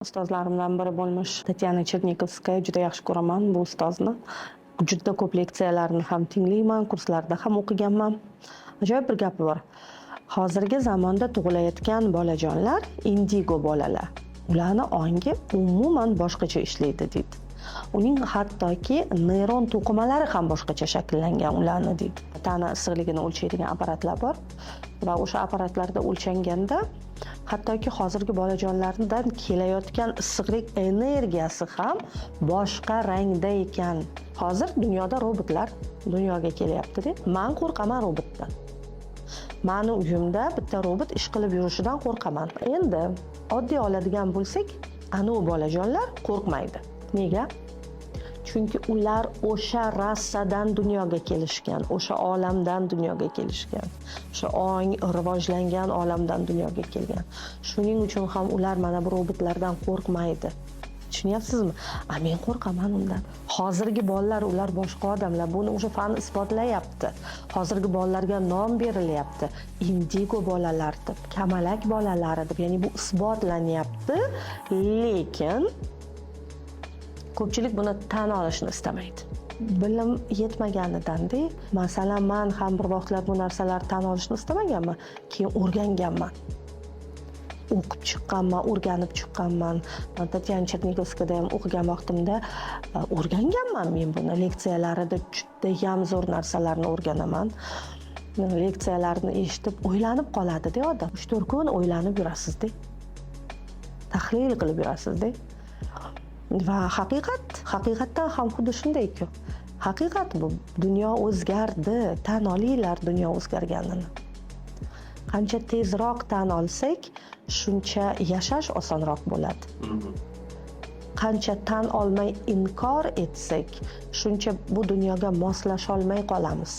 Ustozlarimdan biri bo'lmish Tatyana Chernikovskaya juda yaxshi ko'raman bu ustozni. Juda ko'p leksiyalarini ham tinglayman, kurslarda ham o'qiganman. Ajoyib bir gapi bor. Hozirgi zamonda tug'ilayotgan bolajonlar indigo bolalar. Ularni ongi umuman boshqacha ishlaydi deydi. Uning hattoki neyron to'qimalari ham boshqacha shakllangan ularni deydi. Tana issiqligini o'lchaydigan apparatlar bor va o'sha apparatlarda o'lchanganda hattoki hozirgi bolajonlardan kelayotgan issiqlik energiyasi ham boshqa rangda ekan. Hozir dunyoda robotlar dunyoga kelyapti-da. Men qo'rqaman robotdan. Meni uyimda bitta robot ish qilib yurishidan qo'rqaman. Endi oddiy oladigan bo'lsak, ana u bolajonlar qo'rqmaydi. Nega? Chunki ular o'sha rassadan dunyoga kelishgan, o'sha olamdan dunyoga kelishgan, o'sha ong rivojlangan olamdan dunyoga kelgan. Shuning uchun ham ular mana bu robotlardan qo'rqmaydi. Tushunyapsizmi? Men qo'rqaman undan. Hozirgi bolalar ular boshqa odamlar. Buni o'sha fan isbotlayapti. Hozirgi bolalarga nom berilyapti. Indigo bolalar deb, kamalak bolalari deb, ya'ni bu isbotlanyapti, lekin ko'pchilik buni tan olishni istamaydi. Bilim yetmaganidan-da, masalan, men ham bir vaqtlar bu narsalarni tan olishni istamaganman, keyin o'rganganman. O'qib chiqqanman, o'rganib chiqqanman. Tatyana Chernikovskada ham o'qigan vaqtimda o'rganganman men buni. Leksiyalarida juda ham zo'r narsalarni o'rganaman. Leksiyalarni eshitib o'ylanib qoladi-da odam. 3-4 kun o'ylanib yurasiz-da. Tahlil qilib yurasiz-da. Va haqiqatdan ham xuddi shunday-ku. Haqiqat bu. Dunyo o'zgardi. Tan olinglar dunyo o'zgarganini. Qancha tezroq tan olsak, shuncha yashash osonroq bo'ladi. Qancha tan olmay inkor etsak, shuncha bu dunyoga moslasha olmay qolamiz.